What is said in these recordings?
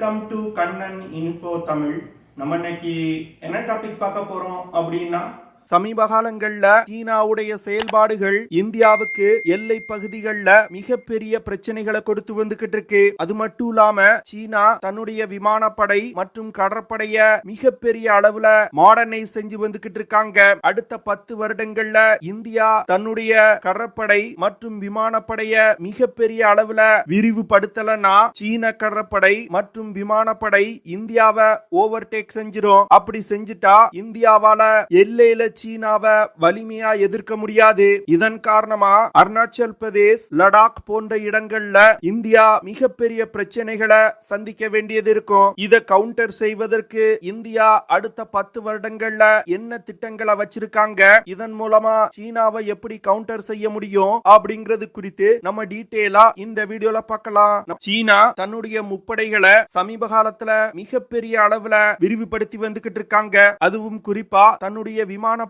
Welcome to Kannan info Tamil. நம்ம இன்னைக்கு என்ன டாபிக் பார்க்க போறோம் அப்படின்னா, சமீப காலங்கள்ல சீனாவுடைய செயல்பாடுகள் இந்தியாவுக்கு எல்லை பகுதிகளில் மிகப்பெரிய பிரச்சனைகளை கொடுத்து வந்துகிட்டு இருக்கு. அது மட்டும் இல்லாம சீனா தன்னுடைய விமானப்படை மற்றும் கடற்படைய மிகப்பெரிய அளவுல மாடர்னைஸ் செஞ்சு வந்துகிட்டு இருக்காங்க. அடுத்த 10 வருடங்கள்ல இந்தியா தன்னுடைய கடற்படை மற்றும் விமானப்படைய மிகப்பெரிய அளவுல விரிவுபடுத்தலன்னா சீன கடற்படை மற்றும் விமானப்படை இந்தியாவை ஓவர்டேக் செஞ்சிரும். அப்படி செஞ்சுட்டா இந்தியாவால எல்லையில சீனாவை வலிமையா எதிர்க்க முடியாது. இதன் காரணமா அருணாச்சல் பிரதேஷ், லடாக் போன்ற இடங்கள்ல இந்தியா மிகப்பெரிய பிரச்சனைகளை சந்திக்க வேண்டியது இருக்கும். இதை கவுண்டர் செய்வதற்கு இந்தியா அடுத்த 10 வருடங்கள்ல என்ன திட்டங்களை வச்சிருக்காங்க, இதன் மூலமா சீனாவை எப்படி கவுண்டர் செய்ய முடியும் அப்படிங்கிறது குறித்து நம்ம டீடைலா இந்த வீடியோல பார்க்கலாம். சீனா தன்னுடைய முப்படைகளை சமீப காலத்துல மிகப்பெரிய அளவுல விரிவுபடுத்தி வந்துகிட்டு இருக்காங்க. அதுவும் குறிப்பா தன்னுடைய விமானப்படையை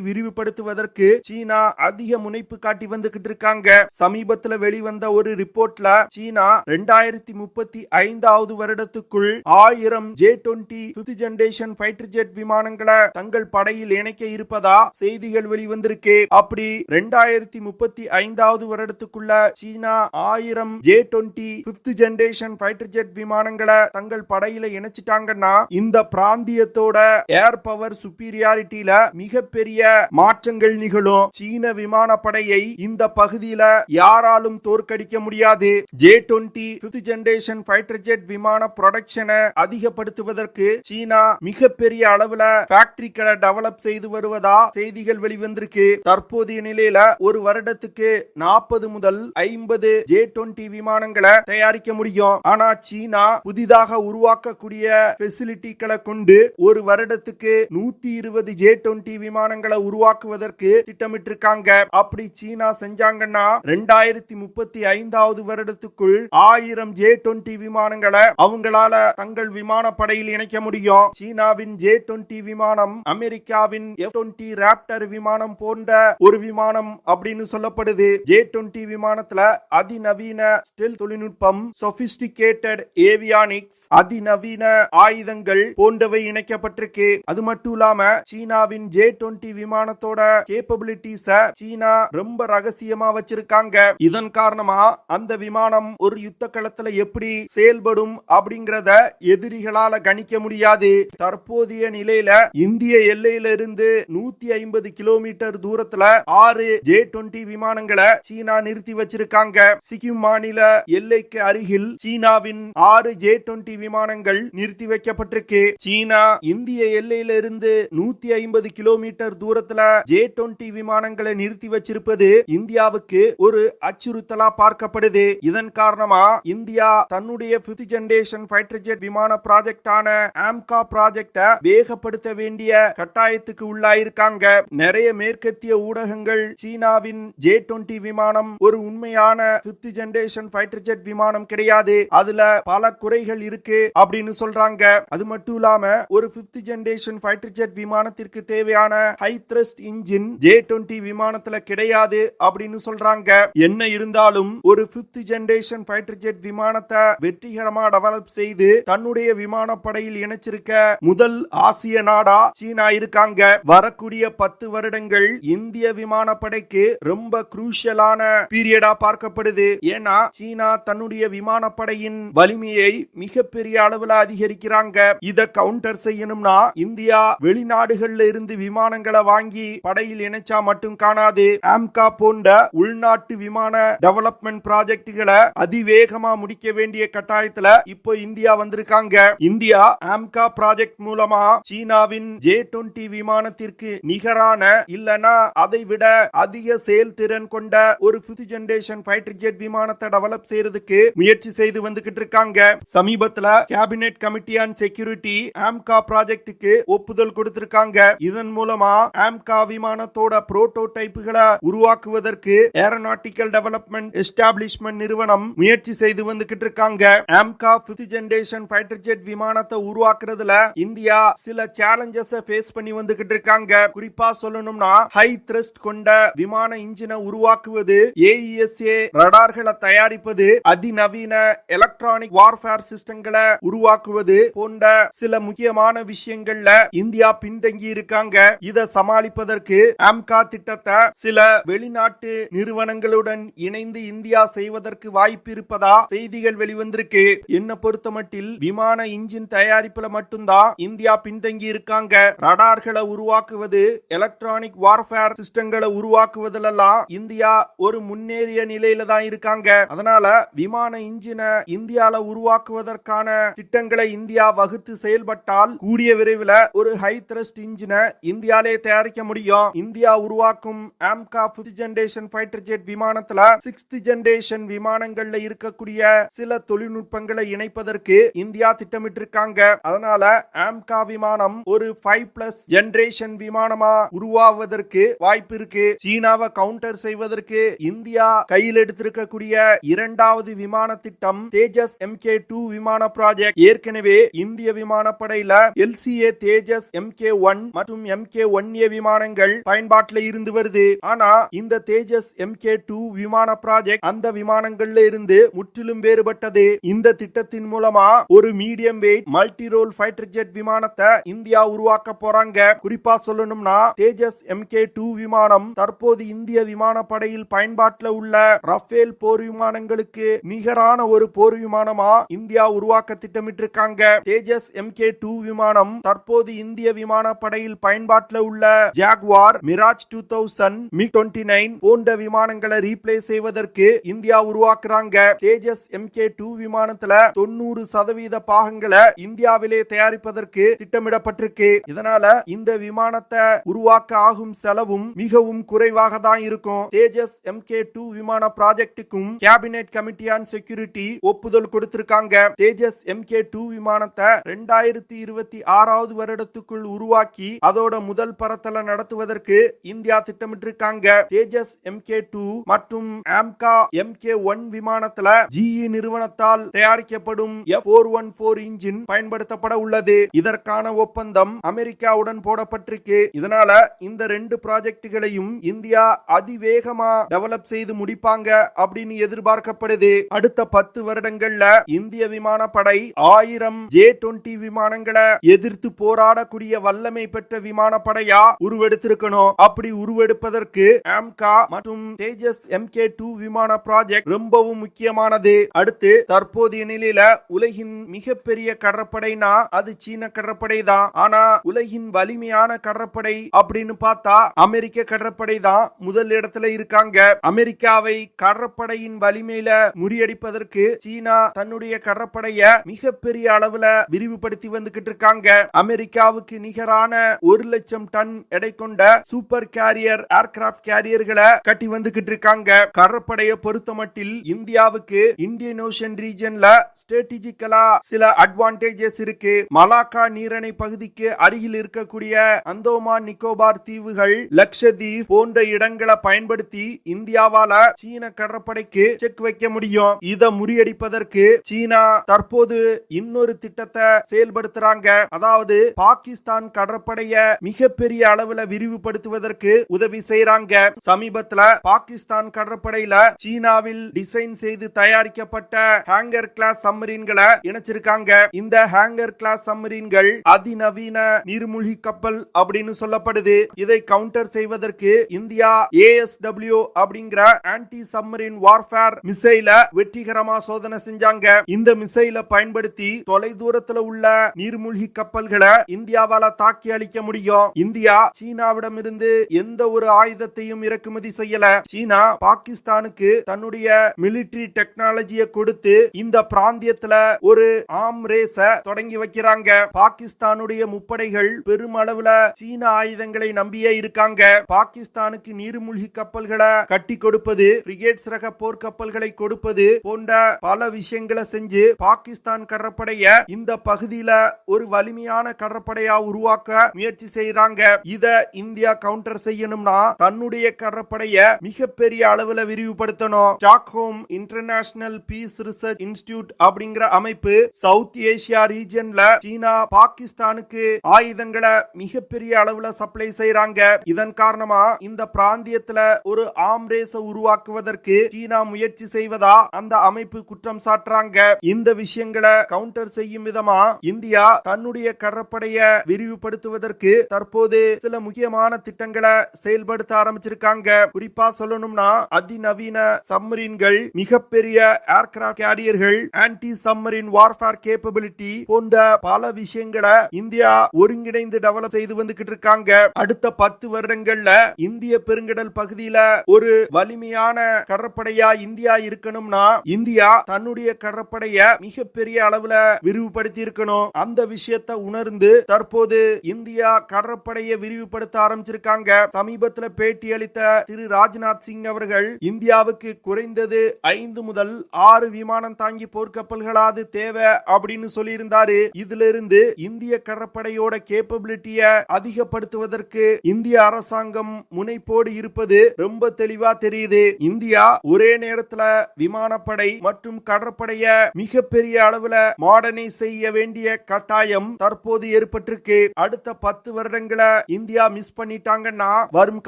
விரிவுபடுத்துவதற்கு சீனா அதிக முனைப்பு காட்டி வந்துகிட்டு இருக்காங்க. சமீபத்துல வெளிவந்த ஒரு ரிப்போர்ட்ல சீனா 2035 வருடத்துக்குள் 1000 J-20 5th generation fighter jet விமானங்களை தங்கள் படையில் இணைக்க இருப்பதா செய்திகள் வெளிவந்திருக்கு. அப்படி 2035 வருடத்துக்குள்ள சீனா 1000 J-20 5th generation fighter jet விமானங்களை தங்கள் படையில இணைச்சிட்டாங்கன்னா இந்த பிராந்தியத்தோட ஏர் பவர் சுப்பீரியாரிட்டியில மிகப்பெரிய மாற்றங்கள் நிகழும். சீன விமானப்படையை இந்த பகுதியில யாராலும் தோற்கடிக்க முடியாது. J-20 5th generation fighter jet விமான ப்ரொடக்ஷனை அதிகப்படுத்துவதற்கு சீனா மிகப்பெரிய அளவுல ஃபேக்டரிகளை டெவலப் செய்து வருவதா செய்திகள் வெளிவந்திருக்கு. தற்போதைய நிலையில ஒரு வருடத்துக்கு 40 முதல் 50 J-20 விமானங்களை தயாரிக்க முடியும். ஆனா சீனா புதிதாக உருவாக்கக்கூடிய ஃபெசிலிட்டிகளை கொண்டு ஒரு வருடத்துக்கு 120 J-20 விமானங்களை உருவாக்குவதற்கு திட்டமிட்டிருக்காங்க. அப்படி சீனா செஞ்சாங்கன்னா 2035 வருடத்துக்குள் 1000 J-20 விமானங்களை அவங்களால தங்கள் விமானப்படையில் இணைக்க முடியும். சீனாவின் J-20 விமானம் அமெரிக்காவின் F-20 ராப்டர் விமானம் போன்ற ஒரு விமானம் அப்படின்னு சொல்லப்படுது. J-20 விமானத்துல அதிநவீன ஸ்டெல்த் தொழில்நுட்பம், சொபிஸ்டிகேட்டட் ஏவியானிக்ஸ், அதிநவீன ஆயுதங்கள் போன்றவை இணைக்கப்பட்டிருக்கு. அது மட்டும் இல்லாம சீனாவின் J-20 விமானத்தோட கேப்பபிலிட்டிஸ சீனா ரொம்ப ரகசியமா வச்சிருக்காங்க. இதன் காரணமா அந்த விமானம் ஒரு யுத்த களத்துல எப்படி செயல்படும் அப்படிங்கறத எதிரிகளால கணிக்க முடியாது. தற்போதைய நிலையில இந்திய எல்லையில இருந்து 150 கிலோமீட்டர் தூரத்துல 6 J-20 விமானங்களை சீனா நிறுத்தி வச்சிருக்காங்க. சிக்கிம் மாநில எல்லைக்கு அருகில் சீனாவின் 6 J-20 விமானங்கள் நிறுத்தி வைக்கப்பட்டிருக்கு. சீனா இந்திய எல்லையில இருந்து 150 கிலோமீட்டர் தூரத்துல J-20 விமானங்களை நிறுத்தி வச்சிருப்பது இந்தியாவுக்கு ஒரு அச்சுறுத்தலா பார்க்கப்படுது. இதன் காரணமா இந்தியா தன்னுடைய 5th ஜெனரேஷன் ஃபைட்டர் ஜெட் விமான ப்ராஜெக்டான ஆம்கா ப்ராஜெக்ட வேகப்படுத்த வேண்டிய கட்டாயத்துக்கு உள்ளாயிருக்காங்க. நிறைய மேற்கத்திய ஊடகங்கள் சீனாவின் J-20 விமானம் ஒரு உண்மையான 5th ஜெனரேஷன் ஃபைட்டர் ஜெட் விமானம் கிடையாது, அதுல பல குறைகள் இருக்கு அப்படின்னு சொல்றாங்க. அது மட்டும் இல்லாம ஒரு 5th ஜெனரேஷன் ஃபைட்டர் ஜெட் விமானத்திற்கு தேவையான ஹை த்ரஸ்ட் இன்ஜின் J-20 விமானத்துல கிடையாது அப்படின்னு சொல்றாங்க. என்ன இருந்தாலும் ஒரு 5th ஜெனரேஷன் ஃபைட்டர் ஜெட் விமானத்தை வெற்றிகரமா டெவலப் செய்து தன்னுடைய விமானப்படையில் இணைச்சிருக்க முதல் ஆசிய நாடா சீனா இருக்காங்க. வரக்கூடிய 10 வருடங்கள் இந்திய விமானப்படைக்கு ரொம்ப குரூஷியலான பீரியடா பார்க்கப்படுது. ஏன்னா சீனா தன்னுடைய விமானப்படையின் வலிமையை மிகப்பெரிய அளவுல அதிகரிக்கிறாங்க. இத கவுண்டர் செய்யணும்னா இந்தியா வெளிநாடுகள்ல இருந்து விமானங்களை வாங்கி படையில் இணைச்சா மட்டும் காணாது. ஆம்கா போன்ற உள்நாட்டு விமான டெவலப்மெண்ட் ப்ராஜெக்டுகளை அதிவேகமா முடிக்க வேண்டிய கட்டாயத்துல இப்போ இந்தியா வந்திருக்காங்க. இந்தியா ஆம்கா ப்ராஜெக்ட் மூலமா சீனாவின் J-20 விமானத்திற்கு நிகரான இல்லனா அதை விட அதிக செயல்திறன் கொண்ட ஒரு 5th ஜெனரேஷன் ஃபைட்டர் ஜெட் விமானத்தை டெவலப் செய்யறதுக்கு முயற்சி செய்து வந்துகிட்டு இருக்காங்க. சமீபத்துல Cabinet Committee on Security AMCA ப்ராஜெக்டுக்கு ஒப்புதல் கொடுத்திருக்காங்க. இதன் மூலம் மூலமா ஆம்கா விமானத்தோட புரோட்டோடைப்புகளை உருவாக்குவதற்கு ஏரோநாட்டிக்கல் டெவலப்மெண்ட் எஸ்டாப்ளிஷ்மெண்ட் நிறுவனம் முயற்சி செய்து வந்துகிட்டு இருக்காங்க. AMCA 5th generation fighter jet விமானத்தை உருவாக்குறதுல இந்தியா சில சேலஞ்சஸ் ஃபேஸ் பண்ணி வந்துகிட்டு இருக்காங்க. குறிப்பா சொல்லணும்னா ஹை த்ரஸ்ட் கொண்ட விமான இன்ஜினை உருவாக்குவது, AESA ரடார்களை தயாரிப்பது, அதிநவீன எலக்ட்ரானிக் வார்ஃபேர் சிஸ்டங்களை உருவாக்குவது போன்ற சில முக்கியமான விஷயங்கள்ல இந்தியா பின்தங்கி இருக்காங்க. இதை சமாளிப்பதற்கு ஆம்கா திட்டத்தை சில வெளிநாட்டு நிறுவனங்களுடன் இணைந்து இந்தியா செய்வதற்கு வாய்ப்பு இருப்பதா செய்திகள் வெளிவந்திருக்கு. என்ன பொறுத்தமட்டில் விமான இன்ஜின் தயாரிப்புல மட்டும்தான் இந்தியா பின்தங்கி இருக்காங்க. ரடார்களை உருவாக்குவது, எலக்ட்ரானிக் வார்ஃபேர் சிஸ்டங்களை உருவாக்குவதிலெல்லாம் இந்தியா ஒரு முன்னேறிய நிலையில தான் இருக்காங்க. அதனால விமான இன்ஜினை இந்தியால உருவாக்குவதற்கான திட்டங்களை இந்தியா வகுத்து செயல்பட்டால் கூடிய விரைவில் ஒரு ஹை த்ரஸ்ட் இன்ஜினை இந்தியாலே தயாரிக்க முடியும். இந்தியா உருவாக்கும் AMCA 5th generation fighter jet விமானத்துல 6th ஜெனரேஷன் விமானங்கள்ல இருக்கக்கூடிய சில தொழில்நுட்பங்களை இணைப்பதற்கு இந்தியா திட்டமிட்டு இருக்காங்க. அதனால ஆம்கா விமானம் ஒரு 5+ ஜெனரேஷன் விமானமா உருவாவதற்கு வாய்ப்பு இருக்கு. சீனாவை கவுண்டர் செய்வதற்கு இந்தியா கையில் எடுத்திருக்கக்கூடிய இரண்டாவது விமான திட்டம் தேஜஸ் MK2 விமான ப்ராஜெக்ட். ஏற்கனவே இந்திய விமானப்படையில LCA தேஜஸ் MK1 மற்றும் MK1A விமானங்கள் பயன்பாட்டில் இருந்து வருது. ஆனா இந்த தேஜஸ் MK2 விமான ப்ராஜெக்ட் அந்த விமானங்கள்ல இருந்து முற்றிலும் வேறுபட்டது. இந்த திட்டத்தின் மூலமா ஒரு medium weight multi role fighter jet விமானத்தை இந்தியா உருவாக்க போறாங்க. குறிப்பா சொல்லணும்னா தேஜஸ் MK2 விமானம் தற்போது இந்திய விமானப்படையில் பயன்பாட்டில் உள்ள ரஃபேல் போர் விமானங்களுக்கு நிகரான ஒரு போர் விமானமா இந்தியா உருவாக்க திட்டமிட்டு இருக்காங்க. தேஜஸ் MK2 விமானம் தற்போது இந்திய விமானப்படையில் பயன்பாட்டில் உள்ள ஜாகுவார், மிராஜ் 2000, MiG-29 போன்ற விமானங்களை ரீப்ளேஸ் செய்வதற்கு இந்தியா உருவாக்குறாங்க. தேஜஸ் MK2 விமானத்துல 90% பாகங்களை இந்தியாவிலே தயாரிப்பதற்கு திட்டமிடப்பட்டிருக்கு. இதனால இந்த விமானத்தை உருவாக்க ஆகும் செலவும் மிகவும் குறைவாக தான் இருக்கும். தேஜஸ் MK2 விமான ப்ராஜெக்டுக்கும் கேபினெட் கமிட்டி ஆன் செக்யூரிட்டி ஒப்புதல் கொடுத்திருக்காங்க. தேஜஸ் MK2 விமானத்தை 2026 வருடத்துக்குள் உருவாக்கி அதோட முதல் பறத்தலை நடத்துவதற்கு இந்தியா திட்டமிட்டிருக்காங்க. தேஜஸ் MK2 மற்றும் ஆம்கா MK1 விமானத்துல GE நிறுவனத்தால் தயாரிக்கப்படும் F414 இன்ஜின் பயன்படுத்தப்பட உள்ளது. இதற்கான ஒப்பந்தம் அமெரிக்காவுடன் போடப்பட்டிருக்கு. இதனால இந்த ரெண்டு ப்ராஜெக்டுகளையும் இந்தியா அதிவேகமா டெவலப் செய்து முடிப்பாங்க அப்படின்னு எதிர்பார்க்கப்படுது. அடுத்த 10 வருடங்கள்ல இந்திய விமானப்படை 1000 J-20 விமானங்களை எதிர்த்து போராடக்கூடிய வல்லமை பெற்ற விமானப்படையா உருவெடுத்திருக்கணும். அப்படி உருவெடுப்பதற்கு ஆம்கா மற்றும் தேஜஸ் MK2 விமான ப்ராஜெக்ட் ரொம்பவும் முக்கியமானது. அடுத்து தற்போதைய நிலையில உலகின் மிகப்பெரிய கடற்படைனா அது சீன கடற்படை தான். ஆனா உலகின் வலிமையான கடற்படை அப்படின்னு பார்த்தா அமெரிக்க கடற்படை தான் முதல் இடத்துல இருக்காங்க. அமெரிக்காவை கடற்படையின் வலிமையில முறியடிப்பதற்கு சீனா தன்னுடைய கடற்படைய மிகப்பெரிய அளவுல விரிவுபடுத்தி வந்துகிட்டு இருக்காங்க. அமெரிக்காவுக்கு நிகரான 1,00,000 டன் எடை கொண்ட சூப்பர் கேரியர் ஏர்கிராப்ட் கேரியர்களை கட்டி வந்துகிட்டு இருக்காங்க. கடற்படையை பொறுத்தமட்டில் இந்தியாவுக்கு இந்தியன் ஓஷன் ரீஜன்ல ஸ்ட்ராட்டஜிக்கலா சில அட்வான்டேஜஸ் இருக்கு. மலாக்கா நீரிணை பகுதிக்கு அருகில் இருக்கக்கூடிய அந்தோமான் நிக்கோபார் தீவுகள், லட்சத்தீவு போன்ற இடங்களை பயன்படுத்தி இந்தியாவால சீன கடற்படைக்கு செக் வைக்க முடியும். இதை முறியடிப்பதற்கு சீனா தற்போது இன்னொரு திட்டத்தை செயல்படுத்துறாங்க. அதாவது பாகிஸ்தான் கடற்படைய மிகப்பெரிய அளவுல விரிவுபடுத்துவதற்கு உதவி செய்யறாங்க. சமீபத்துல பாகிஸ்தான் கடற்படையில சீனாவில் டிசைன் செய்து தயாரிக்கப்பட்ட ஹேங்கர் கிளாஸ் சப்மரீன்களை இணைச்சிருக்காங்க. இந்த ஹேங்கர் கிளாஸ் சப்மரீன்கள் அதிநவீன நீர்மூழ்கி கப்பல் அப்படின்னு சொல்லப்படுது. இதை கவுண்டர் செய்வதற்கு இந்தியா ASW அப்படிங்கிற ஆன்டி சப்மரீன் வார்ஃபேர் மிசைல வெற்றிகரமா சோதனை செஞ்சாங்க. இந்த மிசைல பயன்படுத்தி தொலை தூரத்துல உள்ள நீர்மூழ்கி கப்பல்களை இந்தியாவால தாக்கி அளிக்க முடியும். இந்தியா சீனாவிடமிருந்து எந்த ஒரு ஆயுதத்தையும் இறக்குமதி செய்யல. சீனா பாகிஸ்தானுக்கு தன்னுடைய மிலிட்டரி டெக்னாலஜியை கொடுத்து இந்த பிராந்தியத்துல ஒரு ஆர்ம் ரேஸ தொடங்கி வைக்கிறாங்க. பாகிஸ்தானுடைய முப்படைகள் பெருமளவுல சீன ஆயுதங்களை நம்பியே இருக்காங்க. பாகிஸ்தானுக்கு நீர்மூழ்கி கப்பல்களை கட்டி கொடுப்பது, பிரிகேட்ஸ் ரக போர்க்கப்பல்களை கொடுப்பது போன்ற பல விஷயங்களை செஞ்சு பாகிஸ்தான் கடற்படைய இந்த பகுதியில ஒரு வலிமையான கடற்படையா உருவாக்க முயற்சி செய்யறாங்க. செய்யறாங்க. இத இந்தியா கவுண்டர் செய்யணும்னா தன்னுடைய கடற்படைய மிகப்பெரிய அளவுல விரிவுபடுத்தணும். Stockholm International Peace Research Institute அப்படிங்கிற அமைப்பு சவுத் ஏசியா ரீஜன்ல சீனா பாகிஸ்தானுக்கு ஆயுதங்களை மிகப்பெரிய அளவுல சப்ளை செய்யறாங்க. இதன் காரணமா இந்த பிராந்தியத்துல ஒரு ஆம்ரேஸ உருவாக்குவதற்கு சீனா முயற்சி செய்வதா அந்த அமைப்பு குற்றம் சாட்டுறாங்க. இந்த விஷயங்களை கவுண்டர் செய்யும் விதமா இந்தியா தன்னுடைய கடற்படைய விரிவுபடுத்துவதற்கு தற்போது சில முக்கியமான திட்டங்களை செயல்படுத்த ஆரம்பிச்சிருக்காங்க. குறிப்பா சொல்லணும்னா அதிநவீன சப்மரீன்கள், மிகப்பெரிய ஏர்கிராப்ட் கேரியர்கள், ஆன்டி சப்மரீன் வார்ஃபேர் கேப்பபிலிட்டி போன்ற பல விஷயங்களை இந்தியா ஒருங்கிணைந்து டெவலப் செய்து வந்துகிட்டு இருக்காங்க. அடுத்த 10 வருடங்கள்ல இந்திய பெருங்கடல் பகுதியில ஒரு வலிமையான கடற்படையா இந்தியா இருக்கணும்னா இந்தியா தன்னுடைய கடற்படைய மிகப்பெரிய அளவுல விரிவுபடுத்தி இருக்கணும். அந்த விஷயத்தை உணர்ந்து தற்போது இந்தியா கடற்படையை விரிவுபடுத்த ஆரம்பிச்சிருக்காங்க. சமீபத்தில் பேட்டி அளித்த திரு ராஜ்நாத் சிங் அவர்கள் இந்தியாவுக்கு குறைந்தது 5 முதல் 6 விமானம் தாங்கி போர்க்கப்பல்களாது தேவை அப்படின்னு சொல்லியிருந்தாரு. இதுல இருந்து இந்திய கடற்படையோட கேப்பபிலிட்டிய அதிகப்படுத்துவதற்கு இந்திய அரசாங்கம் முனைப்போடு இருப்பது ரொம்ப தெளிவா தெரியுது. இந்தியா ஒரே நேரத்துல விமானப்படை மற்றும் கடற்படைய மிகப்பெரிய அளவுல மாடர்னைஸ் செய்ய வேண்டிய கட்டாயம் தற்போது ஏற்பட்டிருக்கு. அடுத்த 10 வருடங்களை இந்தியா மிஸ் பண்ணிட்டாங்கன்னா வரும்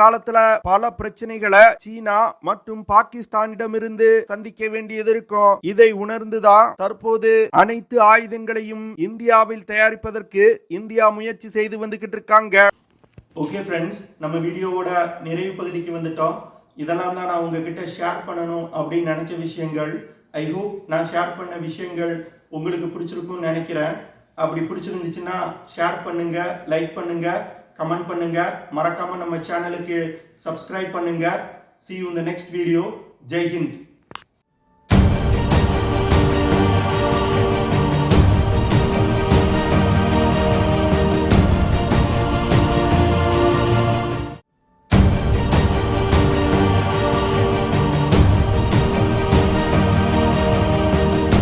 காலத்துல பல பிரச்சனைகளை சீனா மற்றும் பாகிஸ்தானிடமிருந்து சந்திக்க வேண்டியது இருக்கும். இதை உணர்ந்துதான் தற்போது அனைத்து ஆயுதங்களையும் இந்தியாவில் தயாரிப்பதற்கு இந்தியா முயற்சி செய்து வந்துகிட்டு இருக்காங்க. ஓகே ஃப்ரெண்ட்ஸ், நம்ம வீடியோவோட நிறைவு பகுதிக்கு வந்துட்டோம். இதெல்லாம் தான் நான் உங்ககிட்ட ஷேர் பண்ணணும் அப்படின்னு நினைச்ச விஷயங்கள். ஐ ஹோப் நான் ஷேர் பண்ண விஷயங்கள் உங்களுக்கு பிடிச்சிருக்கும்னு நினைக்கிறேன். அப்படி பிடிச்சிருந்துச்சுன்னா ஷேர் பண்ணுங்க, லைக் பண்ணுங்க, கமெண்ட் பண்ணுங்க. மறக்காம நம்ம சேனலுக்கு சப்ஸ்கிரைப் பண்ணுங்க. See you in the next video. Jai Hind.